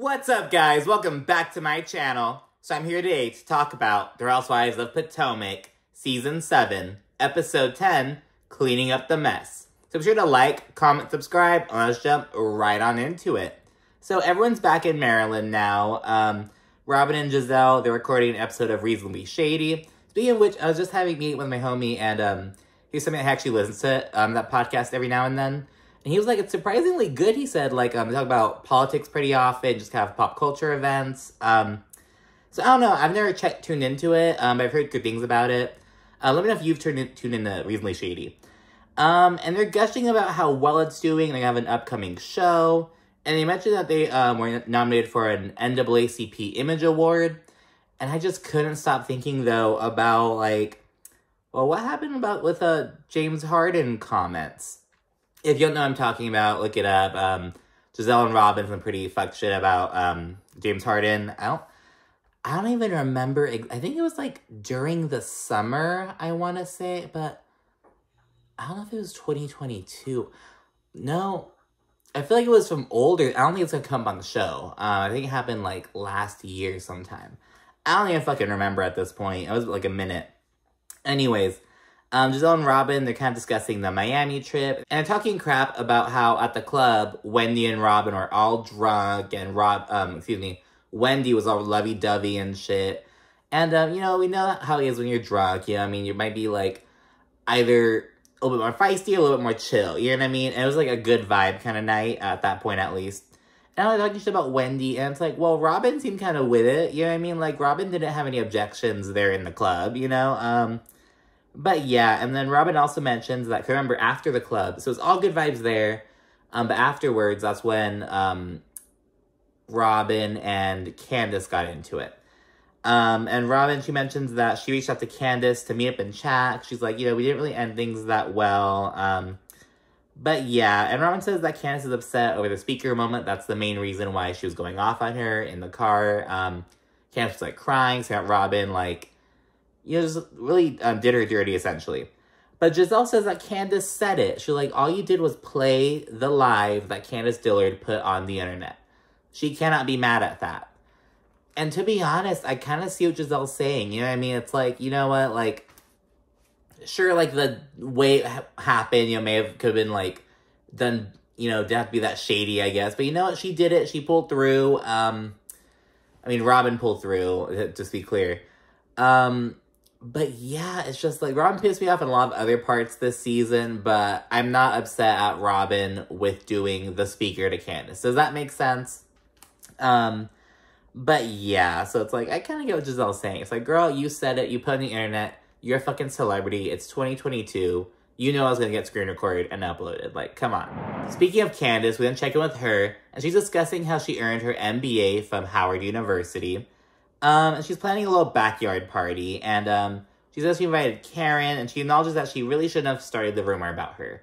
What's up, guys? Welcome back to my channel. So I'm here today to talk about The Housewives of Potomac, Season 7, Episode 10, Cleaning Up the Mess. So be sure to like, comment, subscribe, and let's jump right on into it. So everyone's back in Maryland now. Robyn and Gizelle, they're recording an episode of Reasonably Shady. Speaking of which, I was just having a meeting with my homie, and he's something I actually listens to, that podcast every now and then. And he was like, it's surprisingly good, he said. Like, they talk about politics pretty often, just kind of pop culture events. So I don't know, I've never tuned into it, but I've heard good things about it. Let me know if you've tuned into Reasonably Shady. And they're gushing about how well it's doing. They have an upcoming show. And they mentioned that they were nominated for an NAACP Image Award. And I just couldn't stop thinking, though, about, like, well, what happened with James Harden comments? If you don't know what I'm talking about, look it up. Gizelle and Robyn some pretty fucked shit about James Harden. I don't even remember. I think it was like during the summer, I want to say, but I don't know if it was 2022. No, I feel like it was from older. I don't think it's gonna come up on the show. I think it happened like last year sometime. I don't even fucking remember at this point. It was like a minute. Anyways. Gizelle and Robyn, they're kind of discussing the Miami trip, and they're talking crap about how at the club, Wendy and Robyn were all drunk, and Wendy was all lovey-dovey and shit. And, you know, we know how it is when you're drunk, you know what I mean? You might be, like, either a little bit more feisty or a little bit more chill, you know what I mean? And it was, like, a good vibe kind of night, at that point at least. And I was talking shit about Wendy, and it's like, well, Robyn seemed kind of with it, you know what I mean? Like, Robyn didn't have any objections there in the club, you know? But yeah, and then Robyn also mentions that, remember, after the club, so it's all good vibes there, but afterwards, that's when Robyn and Candiace got into it. And Robyn, she mentions that she reached out to Candiace to meet up and chat. She's like, you know, we didn't really end things that well. But yeah, and Robyn says that Candiace is upset over the speaker moment. That's the main reason why she was going off on her in the car. Candiace was, like, crying, so Robyn, like, you know, just really did her dirty, essentially. But Gizelle says that Candiace said it. She's like, all you did was play the live that Candiace Dillard put on the internet. She cannot be mad at that. And to be honest, I kind of see what Giselle's saying. You know what I mean? It's like, you know what? Like, sure, like, the way it happened, you know, could have been, like, done, you know, didn't have to be that shady, I guess. But you know what? She did it. She pulled through. I mean, Robyn pulled through, just to be clear. But yeah, it's just like, Robyn pissed me off in a lot of other parts this season, but I'm not upset at Robyn with doing the speaker to Candiace. Does that make sense? But yeah, so it's like, I kind of get what Giselle's saying. It's like, girl, you said it, you put it on the internet, you're a fucking celebrity, it's 2022, you know I was gonna get screen recorded and uploaded, like, come on. Speaking of Candiace, we then check in with her, and she's discussing how she earned her MBA from Howard University. And she's planning a little backyard party, and, she says she invited Karen, and she acknowledges that she really shouldn't have started the rumor about her.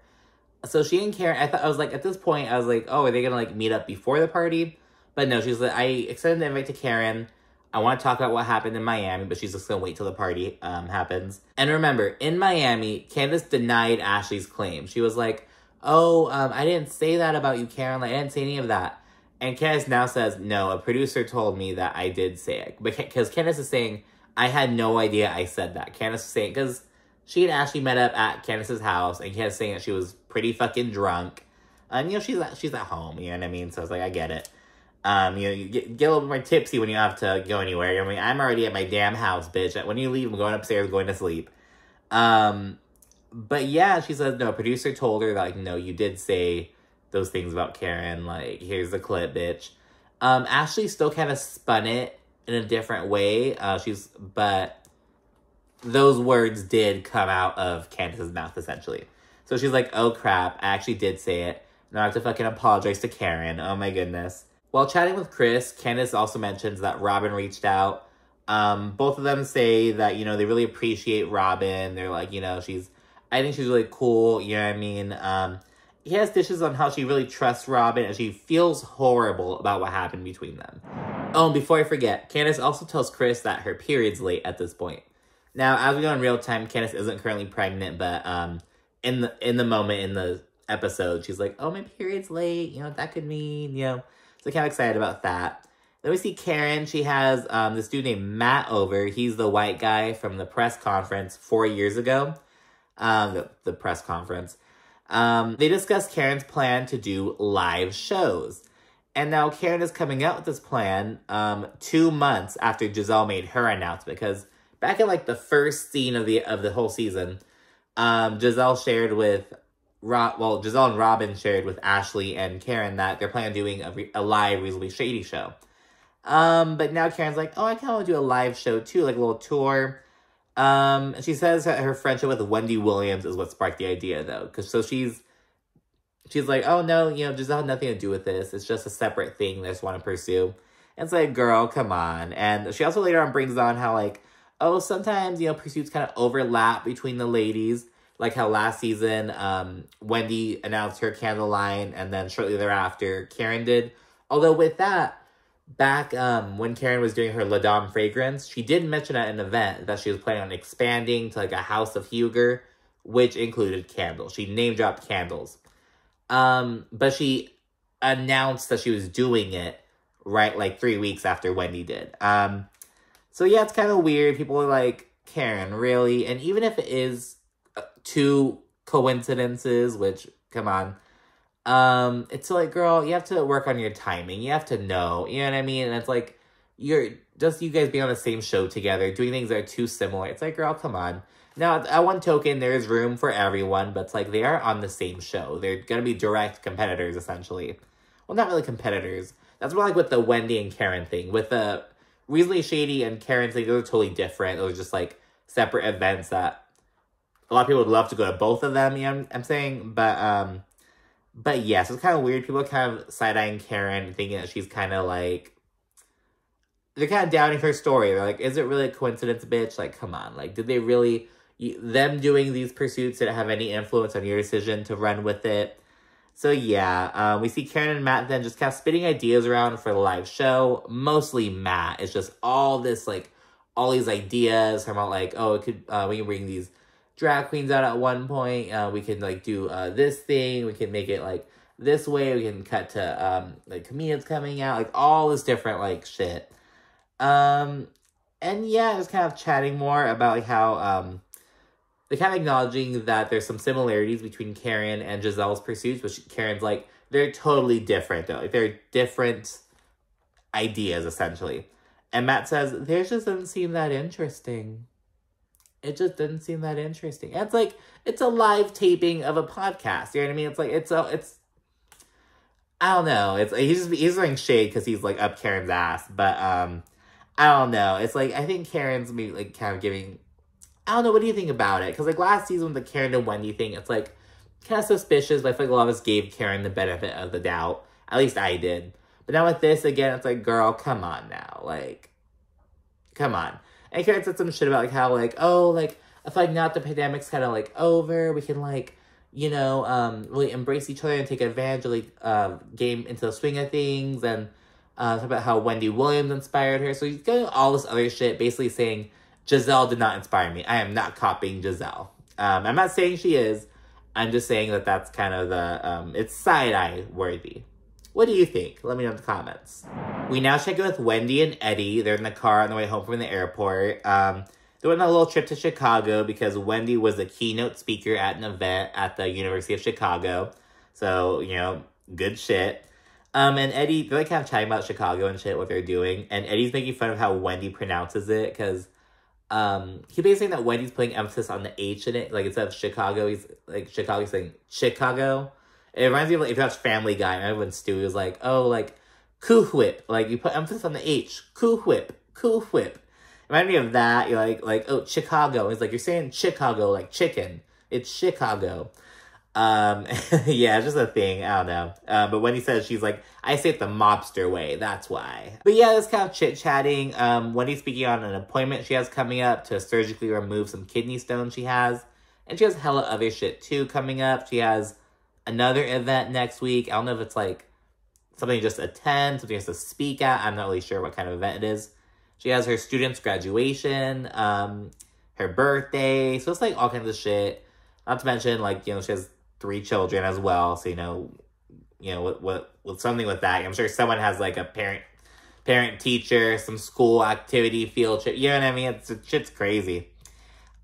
So she and Karen, I was like, at this point, I was like, oh, are they gonna, like, meet up before the party? But no, she's like, I extended the invite to Karen. I want to talk about what happened in Miami, but she's just gonna wait till the party, happens. And remember, in Miami, Candiace denied Ashley's claim. She was like, oh, I didn't say that about you, Karen, like, I didn't say any of that. And Candiace now says, no, a producer told me that I did say it. Because Candiace is saying, I had no idea I said that. Candiace is saying, because she and Ashley met up at Candiace's house, and Candiace saying that she was pretty fucking drunk. And, you know, she's at home, you know what I mean? So it's like, I get it. You know, you get a little bit more tipsy when you have to go anywhere. I mean, I'm already at my damn house, bitch. When you leave, I'm going upstairs, going to sleep. But yeah, she says, no, a producer told her that, like, no, you did say those things about Karen, like, here's the clip, bitch. Ashley still kind of spun it in a different way, but those words did come out of Candiace's mouth, essentially. So she's like, oh crap, I actually did say it. Now I have to fucking apologize to Karen, oh my goodness. While chatting with Chris, Candiace also mentions that Robyn reached out. Both of them say that, you know, they really appreciate Robyn. They're like, you know, I think she's really cool, you know what I mean? He has dishes on how she really trusts Robyn, and she feels horrible about what happened between them. Oh, and before I forget, Candiace also tells Chris that her period's late at this point. Now, as we know in real time, Candiace isn't currently pregnant, but in the moment in the episode, she's like, oh, my period's late, you know what that could mean, you know? So kind of excited about that. Then we see Karen. She has this dude named Matt over. He's the white guy from the press conference 4 years ago. The press conference. They discussed Karen's plan to do live shows. And now Karen is coming out with this plan 2 months after Gizelle made her announcement. Because back in like the first scene of the whole season, Gizelle shared with Gizelle and Robyn shared with Ashley and Karen that they're planning on doing a live Reasonably Shady show. But now Karen's like, oh, I kind of want to do a live show too, like a little tour. And she says that her friendship with Wendy Williams is what sparked the idea, though. So she's like, oh, no, Gizelle had nothing to do with this. It's just a separate thing they just want to pursue. And it's like, girl, come on. And she also later on brings on how, like, oh, sometimes, pursuits kind of overlap between the ladies. Like how last season, Wendy announced her candle line, and then shortly thereafter, Karen did. Although with that, back when Karen was doing her La Dame fragrance, she did mention at an event that she was planning on expanding to like a House of Huger, which included candles. She name-dropped candles. But she announced that she was doing it right like 3 weeks after Wendy did. So yeah, it's kind of weird. People are like, Karen, really? And even if it is 2 coincidences, which, come on. It's like, girl, you have to work on your timing. You have to know, you know what I mean? And it's like, you guys being on the same show together, doing things that are too similar. It's like, girl, come on. Now, at one token, there is room for everyone, but it's like, they are on the same show. They're going to be direct competitors, essentially. Well, not really competitors. That's more like with the Wendy and Karen thing. With the Reasonably Shady and Karen thing, those are totally different. Those are just, like, separate events that a lot of people would love to go to both of them, you know what I'm saying? But yeah, so it's kind of weird. People are kind of side-eyeing Karen, thinking that she's kind of like, they're kind of doubting her story. They're like, is it really a coincidence, bitch? Like, come on. Like, did they really, them doing these pursuits, did it have any influence on your decision to run with it? So yeah, we see Karen and Matt then just kind of spitting ideas around for the live show. Mostly Matt. It's just all this, like, all these ideas. Talking about, like, oh, it could, we can bring these drag queens out at one point. We can, like, do this thing. We can make it, like, this way. We can cut to, like, comedians coming out. Like, all this different, like, shit. And, yeah, just kind of chatting more about, like, how, they're kind of acknowledging that there's some similarities between Karen and Gizelle's pursuits, which Karen's like, they're totally different, though. Like, they're different ideas, essentially. And Matt says, theirs just doesn't seem that interesting. It just didn't seem that interesting. And it's like, it's a live taping of a podcast. You know what I mean? It's like, it's, I don't know. It's he's throwing shade because he's like up Karen's ass. But, I don't know. It's like, I think Karen's maybe like kind of giving, I don't know. What do you think about it? Because like last season with the Karen and Wendy thing, it's like kind of suspicious. But I feel like a lot of us gave Karen the benefit of the doubt. At least I did. But now with this, again, it's like, girl, come on now. Like, come on. And Karen said some shit about, like, how, like, oh, like, I feel like now that the pandemic's kind of, like, over, we can, like, you know, really embrace each other and take advantage of, like, game into the swing of things, and talk about how Wendy Williams inspired her. So he's getting all this other shit, basically saying, Gizelle did not inspire me. I am not copying Gizelle. I'm not saying she is. I'm just saying that that's kind of the, it's side-eye worthy. What do you think? Let me know in the comments. We now check in with Wendy and Eddie. They're in the car on the way home from the airport. They went on a little trip to Chicago because Wendy was a keynote speaker at an event at the University of Chicago. So, you know, good shit. And Eddie, they're like kind of chatting about Chicago and shit, what they're doing. And Eddie's making fun of how Wendy pronounces it because he's basically saying that Wendy's putting emphasis on the H in it. Like instead of Chicago, he's like Chicago, saying Chicago. It reminds me of, like, if you watch Family Guy, and when Stewie was like, oh, like, Cool Whip. Like, you put emphasis on the H. Cool Whip. Cool Whip. It reminded me of that. You're like, oh, Chicago. It's like, you're saying Chicago, like chicken. It's Chicago. Yeah, it's just a thing. I don't know. But Wendy says, she's like, I say it the mobster way. That's why. But yeah, this kind of chit-chatting. Wendy's speaking on an appointment she has coming up to surgically remove some kidney stones she has. And she has hella other shit, too, coming up. She has another event next week. I don't know if it's like something just attend, something just to speak at. I'm not really sure what kind of event it is. She has her student's graduation, her birthday. So it's like all kinds of shit. Not to mention, like, you know, she has 3 children as well. So, you know, you know, with something with that. I'm sure someone has, like, a parent teacher, some school activity, field trip. You know what I mean? Shit's crazy.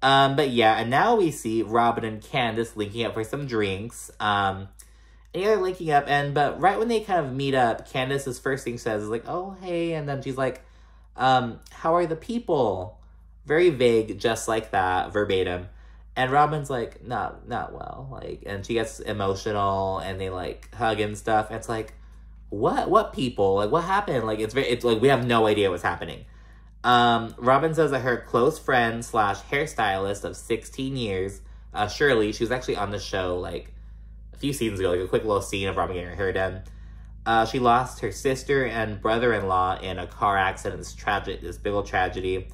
But yeah, and now we see Robyn and Candiace linking up for some drinks. And yeah, they're linking up, but right when they kind of meet up, Candiace's first thing says is like, oh, hey, and then she's like, how are the people? Very vague, just like that, verbatim. And Robyn's like, not well, like, and she gets emotional, and they, like, hug and stuff, and it's like, what people? Like, what happened? Like, it's like, we have no idea what's happening. Robyn says that her close friend / hairstylist of 16 years, Shirley, she was actually on the show, like, a few seasons ago, like a quick little scene of Robyn getting her hair done. She lost her sister and brother-in-law in a car accident. This big old tragedy.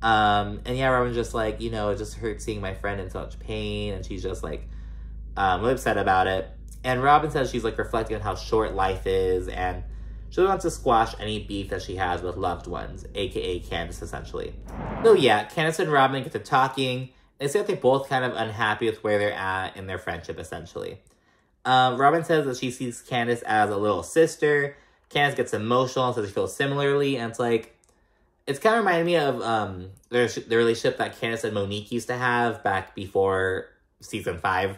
And yeah, Robyn's just like, you know, it just hurts seeing my friend in so much pain, and she's just like, really upset about it. And Robyn says she's like reflecting on how short life is, and she really wants to squash any beef that she has with loved ones, aka Candiace, essentially. So yeah, Candiace and Robyn get to talking. They say that they're both kind of unhappy with where they're at in their friendship, essentially. Robyn says that she sees Candiace as a little sister. Candiace gets emotional and says she feels similarly, and it's like, it's kind of reminding me of the relationship that Candiace and Monique used to have back before season 5.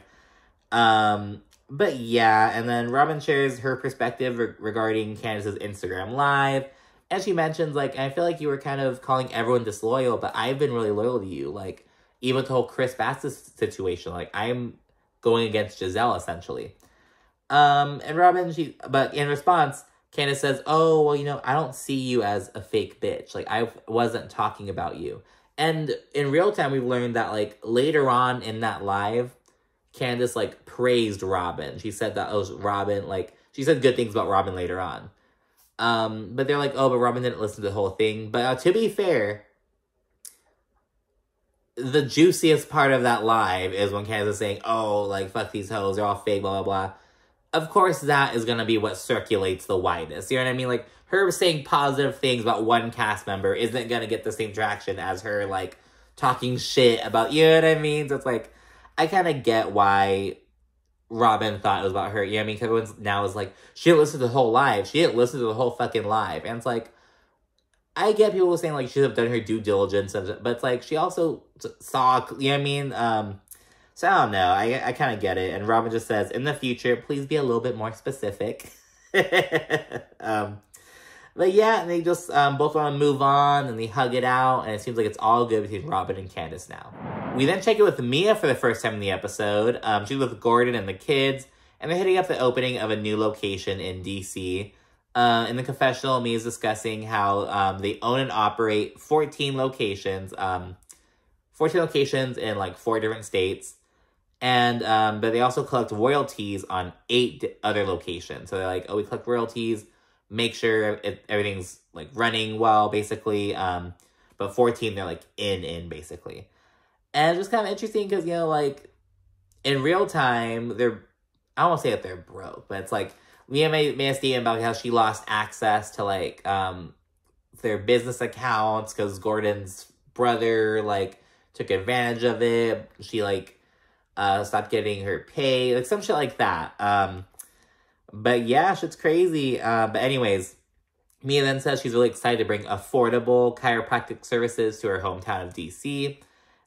But yeah, and then Robyn shares her perspective regarding Candiace's Instagram Live. And she mentions, like, I feel like you were kind of calling everyone disloyal, but I've been really loyal to you. Like, even with the whole Chris Bassett situation, like, I'm going against Gizelle, essentially. And Robyn, but in response, Candiace says, oh, well, you know, I don't see you as a fake bitch. Like, I wasn't talking about you. And in real time, we've learned that, like, later on in that live, Candiace, like, praised Robyn. She said that, oh, Robyn, like, she said good things about Robyn later on. But they're like, oh, but Robyn didn't listen to the whole thing. But to be fair, the juiciest part of that live is when Candiace is saying, oh, like, fuck these hoes, they're all fake, blah, blah, blah. Of course, that is going to be what circulates the widest. You know what I mean? Like, her saying positive things about one cast member isn't going to get the same traction as her, like, talking shit about, you know what I mean? So it's like, I kind of get why Robyn thought it was about her. You know what I mean? Because everyone's now is like, she didn't listen to the whole live. She didn't listen to the whole fucking live. And it's like, I get people saying, like, she should have done her due diligence. But it's like, she also saw, you know what I mean? So I don't know. I kind of get it. And Robyn just says, in the future, please be a little bit more specific. But yeah, and they just both want to move on, and they hug it out, and it seems like it's all good between Robyn and Candiace now. We then check in with Mia for the first time in the episode. She's with Gordon and the kids, and they're hitting up the opening of a new location in DC. In the confessional, Mia's discussing how they own and operate 14 locations. 14 locations in, like, 4 different states. And, but they also collect royalties on 8 other locations. So they're like, oh, we collect royalties, make sure everything's, like, running well, basically. But 14, they're, like, in, basically. And it's just kind of interesting because, you know, like, in real time, I don't want to say that they're broke, but it's like, Mia made a statement about how she lost access to, like, their business accounts because Gordon's brother, like, took advantage of it. She, like, stopped getting her pay, like, some shit like that. But yeah, shit's crazy. But anyways, Mia then says she's really excited to bring affordable chiropractic services to her hometown of DC.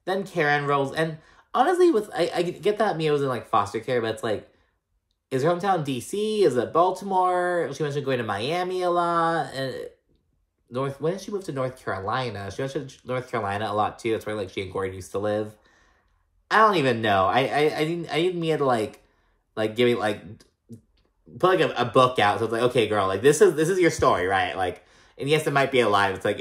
Then Karen rolls, and honestly, I get that Mia was in, like, foster care, but it's like, is her hometown DC? Is it Baltimore? She mentioned going to Miami a lot. And when did she move to North Carolina? She mentioned North Carolina a lot too. That's where, like, she and Gordon used to live. I don't even know. I need Mia to, like give me, like, put, like, a book out. So it's like, okay, girl, like, this is your story, right? Like, and yes, it might be a lie. It's like,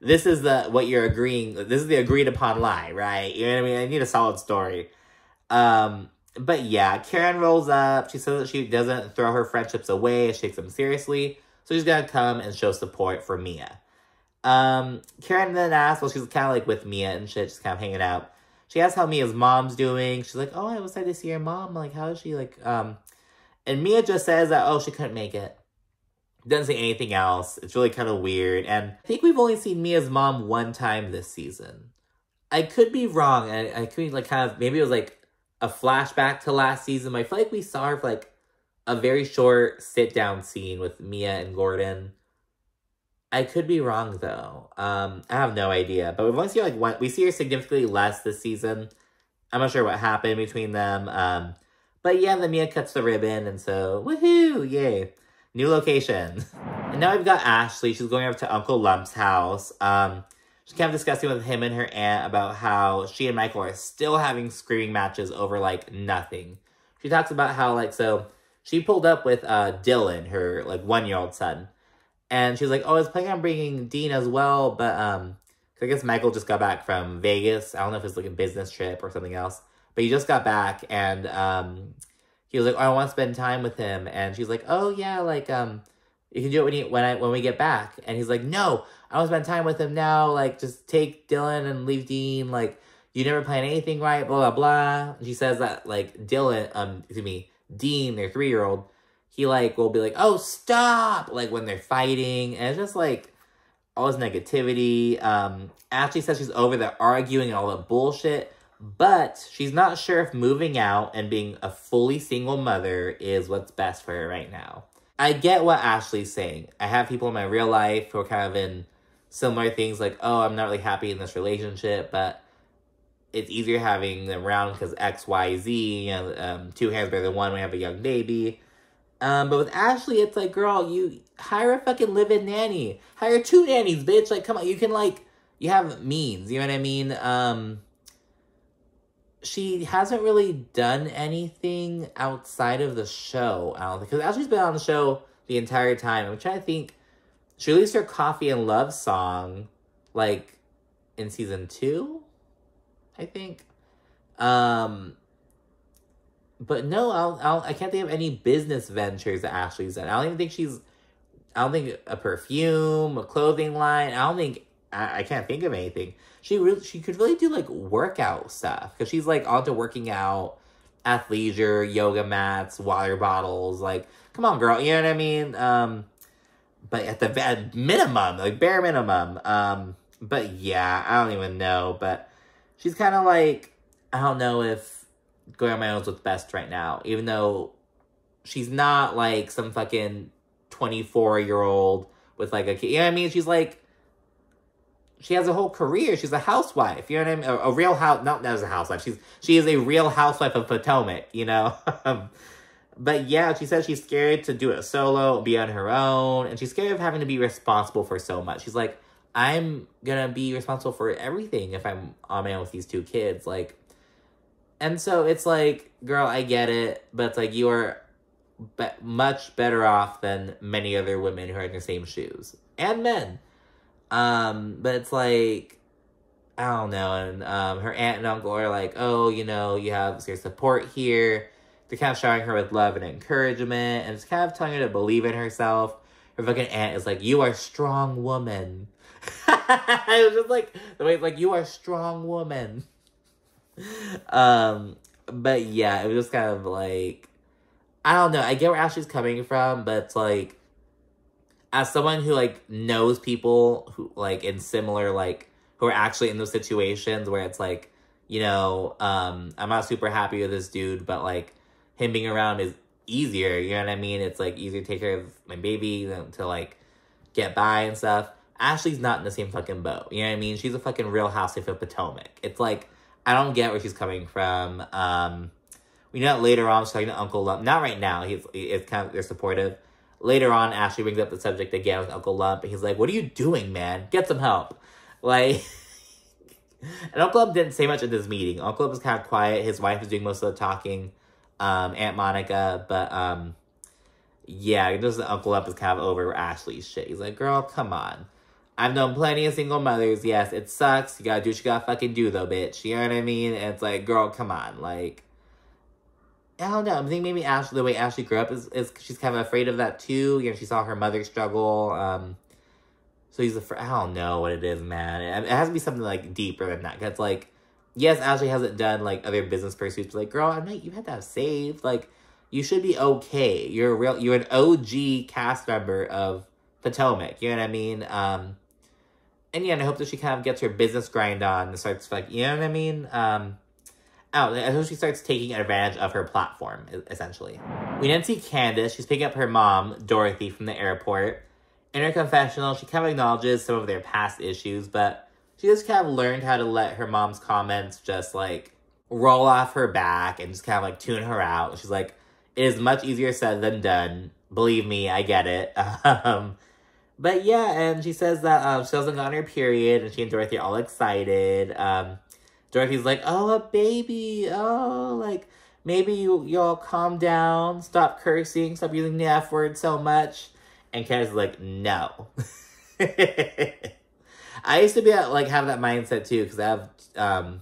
this is what you're agreeing. This is the agreed upon lie, right? You know what I mean? I need a solid story. But yeah, Karen rolls up. She says that she doesn't throw her friendships away. She takes them seriously. So she's going to come and show support for Mia. Karen then asks, well, she's kind of, like, with Mia and shit, just kind of hanging out. She asks how Mia's mom's doing. She's like, oh, I was excited to see your mom. Like, how is she? Like, and Mia just says that, oh, she couldn't make it. Doesn't say anything else. It's really kind of weird. And I think we've only seen Mia's mom one time this season. I could be wrong. I could be, like, kind of, maybe it was, like, a flashback to last season. But I feel like we saw her for, like, a very short sit-down scene with Mia and Gordon. I could be wrong, though. I have no idea. But we see, we see her significantly less this season. I'm not sure what happened between them. But yeah, the Mia cuts the ribbon, and so, woohoo, yay. New location. And now we've got Ashley. She's going up to Uncle Lump's house. She's kind of discussing with him and her aunt about how she and Michael are still having screaming matches over, nothing. She talks about how, so she pulled up with Dylan, her, 1-year-old son. And she's like, oh, I was planning on bringing Dean as well, but, I guess Michael just got back from Vegas. I don't know if it's, a business trip or something else. But he just got back, and, he was like, oh, I want to spend time with him. And she's like, oh, yeah, you can do it when we get back. And he's like, no, I want to spend time with him now. Just take Dylan and leave Dean. You never plan anything right, blah, blah, blah. And she says that, Dean, their 3-year-old, he, will be like, oh, stop, when they're fighting. And it's just, all this negativity. Ashley says she's over the arguing and all the bullshit. But she's not sure if moving out and being a fully single mother is what's best for her right now. I get what Ashley's saying. I have people in my real life who are kind of in similar things, oh, I'm not really happy in this relationship, but it's easier having them around because X, Y, Z, two hands better than one when you have a young baby. But with Ashley, it's girl, you hire a fucking live-in nanny. Hire 2 nannies, bitch. Come on, you can, you have means, you know what I mean? She hasn't really done anything outside of the show, I don't think. Because Ashley's been on the show the entire time. I'm trying to think. She released her Coffee and Love song, in season 2, I think. But no, I can't think of any business ventures that Ashley's done. I don't think a perfume, a clothing line. I can't think of anything. She could really do, workout stuff. Because she's, onto working out, athleisure, yoga mats, water bottles. Come on, girl. You know what I mean? But at the minimum, bare minimum. But yeah, I don't even know. But she's kind of I don't know if going on my own is what's best right now. Even though she's not, some fucking 24-year-old with, a kid. You know what I mean? She's, she has a whole career. She's a housewife. You know what I mean? A real house. Not as a housewife. She is a real housewife of Potomac, you know? But yeah, she says she's scared to do it solo, be on her own. And she's scared of having to be responsible for so much. She's like, I'm going to be responsible for everything if I'm on my own with these 2 kids. And so it's girl, I get it. But it's you are much better off than many other women who are in the same shoes. And men. But it's I don't know, and, her aunt and uncle are oh, you have your support here. They're kind of showering her with love and encouragement, and it's kind of telling her to believe in herself. Her fucking aunt is you are a strong woman. It was just the way it's you are a strong woman. But yeah, it was just kind of I don't know, I get where Ashley's coming from, but it's as someone who, knows people who, in similar, who are actually in those situations where it's, I'm not super happy with this dude, but, him being around is easier, you know what I mean? It's, easier to take care of my baby than to, get by and stuff. Ashley's not in the same fucking boat, you know what I mean? She's a fucking real housewife of Potomac. It's, I don't get where she's coming from. We know that later on she's talking to Uncle Lump. Not right now. It's kind of, they're supportive. Later on, Ashley brings up the subject again with Uncle Lump, and he's like, what are you doing, man? Get some help. And Uncle Lump didn't say much at this meeting. Uncle Lump was kind of quiet. His wife was doing most of the talking, Aunt Monica, but, yeah, just Uncle Lump is kind of over Ashley's shit. He's like, girl, come on. I've known plenty of single mothers. Yes, it sucks. You gotta do what you gotta fucking do, though, bitch. You know what I mean? And it's girl, come on. I don't know. I think maybe the way Ashley grew up is she's kind of afraid of that too. She saw her mother struggle. So he's afraid. I don't know what it is, man. It has to be something deeper than that. Cause yes, Ashley hasn't done other business pursuits. But girl, I know you had to have saved. You should be okay. You're an OG cast member of Potomac. You know what I mean? And yeah, and I hope that she kind of gets her business grind on and starts you know what I mean? out until she starts taking advantage of her platform, essentially. We then see Candiace. She's picking up her mom, Dorothy, from the airport. In her confessional, she kind of acknowledges some of their past issues, but she just kind of learned how to let her mom's comments just, like, roll off her back and just kind of, like, tune her out. She's like, it is much easier said than done. Believe me, I get it. But yeah, and she says that she hasn't gotten her period, and she and Dorothy are all excited. Dorothy's like, oh, a baby. Oh, like, maybe you'll calm down, stop cursing, stop using the F word so much. And Candiace is like, no. I used to be like have that mindset too, because I have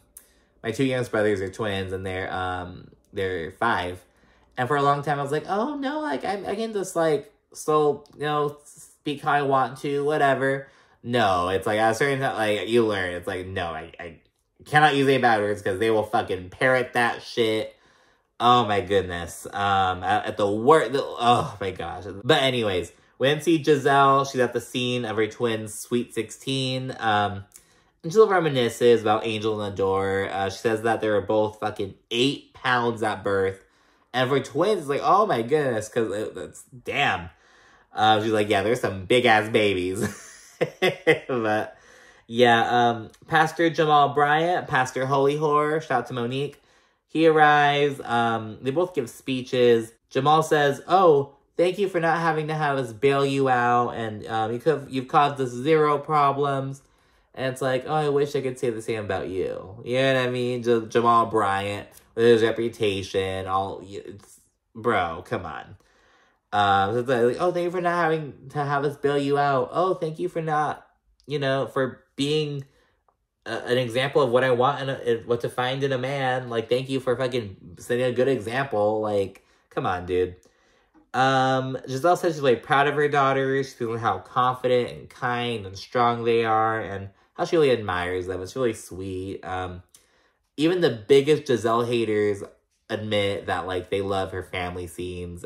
my two youngest brothers are twins, and they're 5. And for a long time I was like, oh no, like I can just like still, you know, speak how I want to, whatever. No, it's like at a certain time, like you learn, it's like, no, I cannot use any bad words because they will fucking parrot that shit. Oh my goodness. At the worst, oh my gosh. But anyways, we then see Gizelle. She's at the scene of her twins' Sweet 16. And she reminisces about Angel and the Door. She says that they were both fucking 8 pounds at birth. And for twins, it's like, oh my goodness, because that's, damn. She's like, yeah, there's some big-ass babies. But, yeah, Pastor Jamal Bryant, Pastor Holy Whore, shout out to Monique. He arrives. They both give speeches. Jamal says, oh, thank you for not having to have us bail you out, and you've caused us 0 problems. And it's like, oh, I wish I could say the same about you. You know what I mean? Jamal Bryant, with his reputation, bro, come on. So it's like, oh, thank you for not having to have us bail you out. Oh, thank you for not, you know, for being an example of what I want and what to find in a man. Like, thank you for fucking setting a good example. Like, come on, dude. Gizelle says she's really proud of her daughters. She's feeling how confident and kind and strong they are, and how she really admires them. It's really sweet. Even the biggest Gizelle haters admit that, like, they love her family scenes,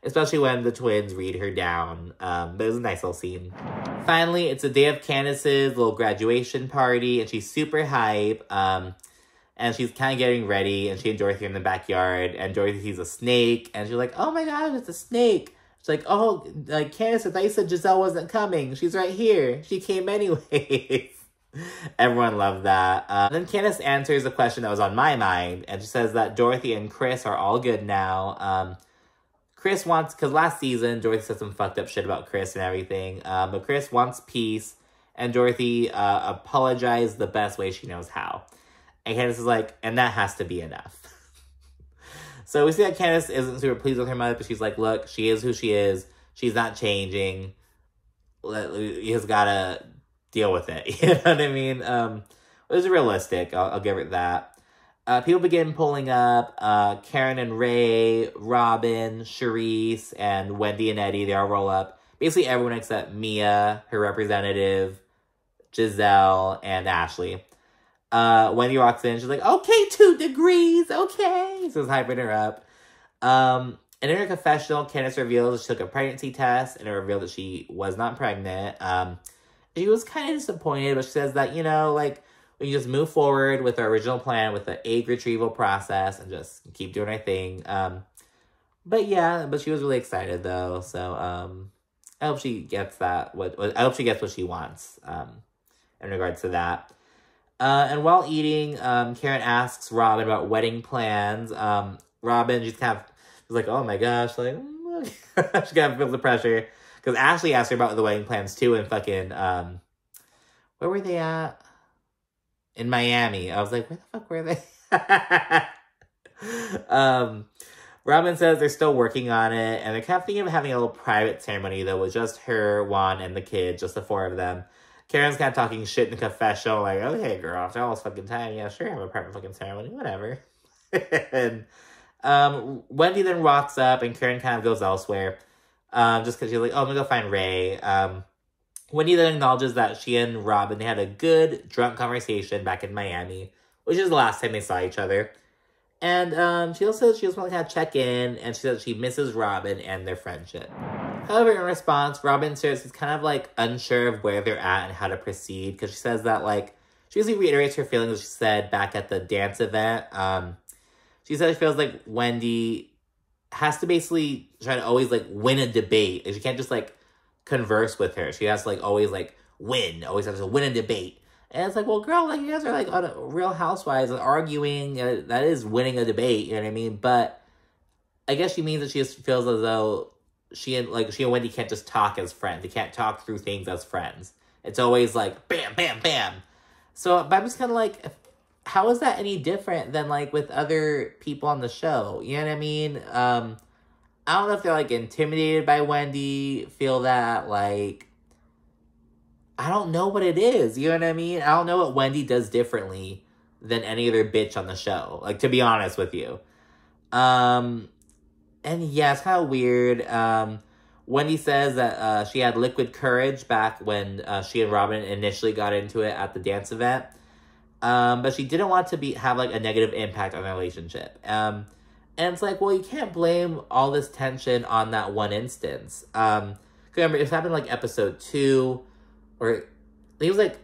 especially when the twins read her down. But it was a nice little scene. Finally, it's the day of Candiace's little graduation party, and she's super hype. And she's kind of getting ready, and she and Dorothy are in the backyard, and Dorothy sees a snake, and she's like, oh my gosh, it's a snake. She's like, oh, like, Candiace, I thought you said Gizelle wasn't coming. She's right here. She came anyways. Everyone loved that. Then Candiace answers a question that was on my mind, and she says that Dorothy and Chris are all good now. Chris wants, because last season, Dorothy said some fucked up shit about Chris and everything, but Chris wants peace, and Dorothy apologized the best way she knows how. And Candiace is like, and that has to be enough. So we see that Candiace isn't super pleased with her mother, but she's like, look, she is who she is. She's not changing. You just gotta deal with it. You know what I mean? It was realistic. I'll give it that. People begin pulling up. Karen and Ray, Robyn, Charisse, and Wendy and Eddie, they all roll up. Basically everyone except Mia, her representative, Gizelle, and Ashley. Wendy walks in, she's like, okay, 2 degrees, okay. So it's hyping her up. And in her confessional, Candiace reveals she took a pregnancy test, and it revealed that she was not pregnant. She was kind of disappointed, but she says that, you know, like, we can just move forward with our original plan with the egg retrieval process and just keep doing our thing. But yeah, but she was really excited, though, so, I hope she gets that, I hope she gets what she wants, in regards to that. And while eating, Karen asks Robyn about wedding plans. Robyn, she's like, oh my gosh, like, she kind of feels the pressure. Because Ashley asked her about the wedding plans too, and fucking, where were they at? In Miami. I was like, where the fuck were they? Robyn says they're still working on it, and they're kind of thinking of having a little private ceremony, though, with just her, Juan, and the kid, just the 4 of them. Karen's kind of talking shit in the confessional, like, okay, girl, after all this fucking time, yeah, sure, have a private fucking ceremony, whatever. And Wendy then rocks up, and Karen kind of goes elsewhere, just because she's like, oh, I'm gonna go find Ray. Wendy then acknowledges that she and Robyn, they had a good drunk conversation back in Miami, which is the last time they saw each other. And she also says she just wants to kind of check in, and she says she misses Robyn and their friendship. However, in response, Robyn says she's kind of, like, unsure of where they're at and how to proceed, because she says that, like, she basically reiterates her feelings she said back at the dance event. She said she feels like Wendy has to basically try to always, like, win a debate. And she can't just, like, converse with her. She has to, like, always, like, win. Always has to win a debate. And it's like, well, girl, like, you guys are, like, on a Real Housewives arguing. That is winning a debate, you know what I mean? But I guess she means that she just feels as though she and Wendy can't just talk as friends. They can't talk through things as friends. It's always, like, bam, bam, bam. So, but I'm just kind of like, how is that any different than, like, with other people on the show? You know what I mean? I don't know if they're, like, intimidated by Wendy, feel that, like, I don't know what it is, you know what I mean? I don't know what Wendy does differently than any other bitch on the show, like, to be honest with you. And yeah, it's kind of weird. Wendy says that she had liquid courage back when she and Robyn initially got into it at the dance event. But she didn't want to have, like, a negative impact on their relationship. And it's like, well, you can't blame all this tension on that one instance. Remember, it happened, like, episode 2, or I think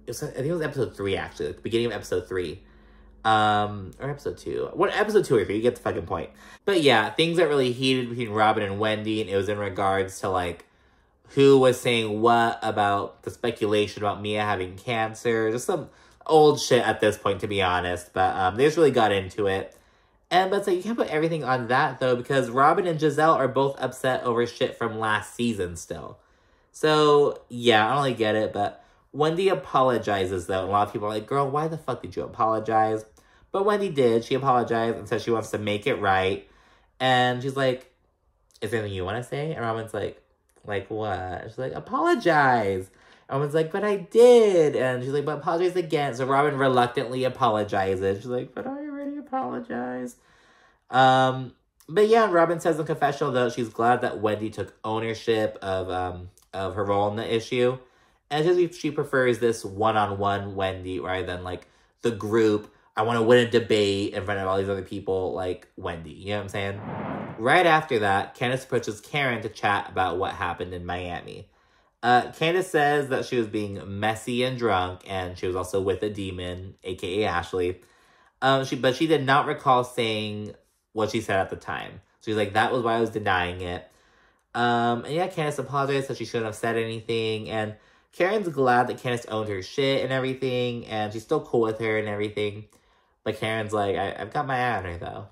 it was episode 3, actually, like, the beginning of episode 3. Or episode 2. Episode 2 or 3, you get the fucking point. But yeah, things got really heated between Robyn and Wendy, and it was in regards to, like, who was saying what about the speculation about Mia having cancer. Just some old shit at this point, to be honest. But they just really got into it. But it's like, you can't put everything on that, though, because Robyn and Gizelle are both upset over shit from last season still. So, yeah, I don't really get it, but Wendy apologizes, though. And a lot of people are like, girl, why the fuck did you apologize? But Wendy did. She apologized and said she wants to make it right. And she's like, is there anything you want to say? And Robyn's like what? She's like, apologize. And Robyn's like, but I did. And she's like, but apologize again. So Robyn reluctantly apologizes. She's like, but I already apologized. But yeah, Robyn says in the confessional, though, she's glad that Wendy took ownership of her role in the issue. And she prefers this one-on-one Wendy rather than, like, the group. I want to win a debate in front of all these other people like Wendy. You know what I'm saying? Right after that, Candiace approaches Karen to chat about what happened in Miami. Candiace says that she was being messy and drunk, and she was also with a demon, a.k.a. Ashley. But she did not recall saying what she said at the time. So she's like, that was why I was denying it. And yeah, Candiace apologized that she shouldn't have said anything, and Karen's glad that Candiace owned her shit and everything, and she's still cool with her and everything. But Karen's like, I've got my eye on her, though.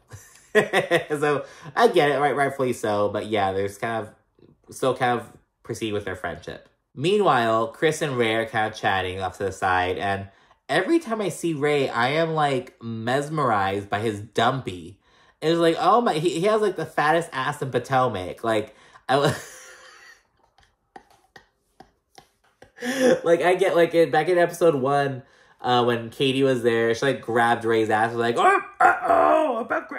So, I get it, rightfully so. But yeah, there's still proceed with their friendship. Meanwhile, Chris and Ray are kind of chatting off to the side, and every time I see Ray, I am, like, mesmerized by his dumpy. It's like, oh my, he has, like, the fattest ass in Potomac. Like, like, I get, like, back in episode 1, when Katie was there, she, like, grabbed Ray's ass. Was like, I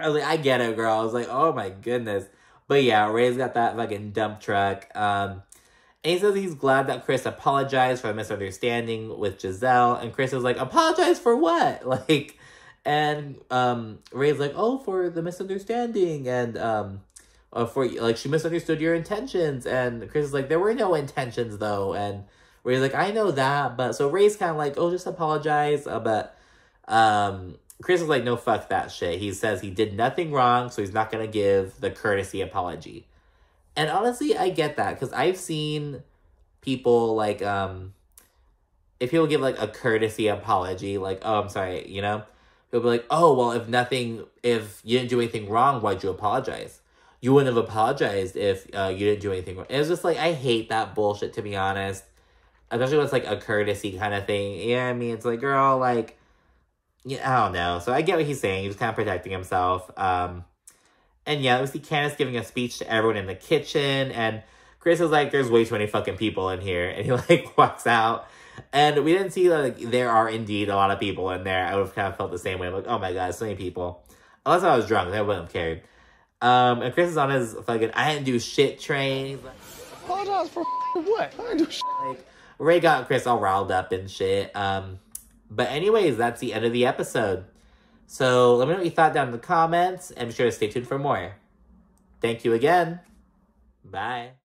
was like, I get it, girl. I was like, oh my goodness. But yeah, Ray's got that fucking dump truck. And he says he's glad that Chris apologized for the misunderstanding with Gizelle. And Chris is like, apologize for what? Like, and Ray's like, oh, for the misunderstanding. And for, like, she misunderstood your intentions. And Chris is like, there were no intentions, though. And Ray's like, I know that. But so Ray's kind of like, oh, just apologize. But Chris is like, no, fuck that shit. He says he did nothing wrong, so he's not going to give the courtesy apology. And honestly, I get that, because I've seen people, like, if people give, like, a courtesy apology, like, oh, I'm sorry, you know? People be like, oh, well, if you didn't do anything wrong, why'd you apologize? You wouldn't have apologized if you didn't do anything wrong. It's just, like, I hate that bullshit, to be honest. Especially when it's, like, a courtesy kind of thing. Yeah, I mean, it's like, girl, like, yeah, I don't know. So I get what he's saying. He's kind of protecting himself. And yeah, we see Candiace giving a speech to everyone in the kitchen. And Chris is like, there's way too many fucking people in here. And he, like, walks out. And we didn't see, like, there are indeed a lot of people in there. I would have kind of felt the same way. I'm like, oh my God, so many people. Unless I was drunk, I wouldn't have cared. And Chris is on his fucking, I didn't do shit train. He's like, apologize for what? I didn't do shit. Like, Ray got Chris all riled up and shit. But anyways, that's the end of the episode. So let me know what you thought down in the comments, and be sure to stay tuned for more. Thank you again. Bye.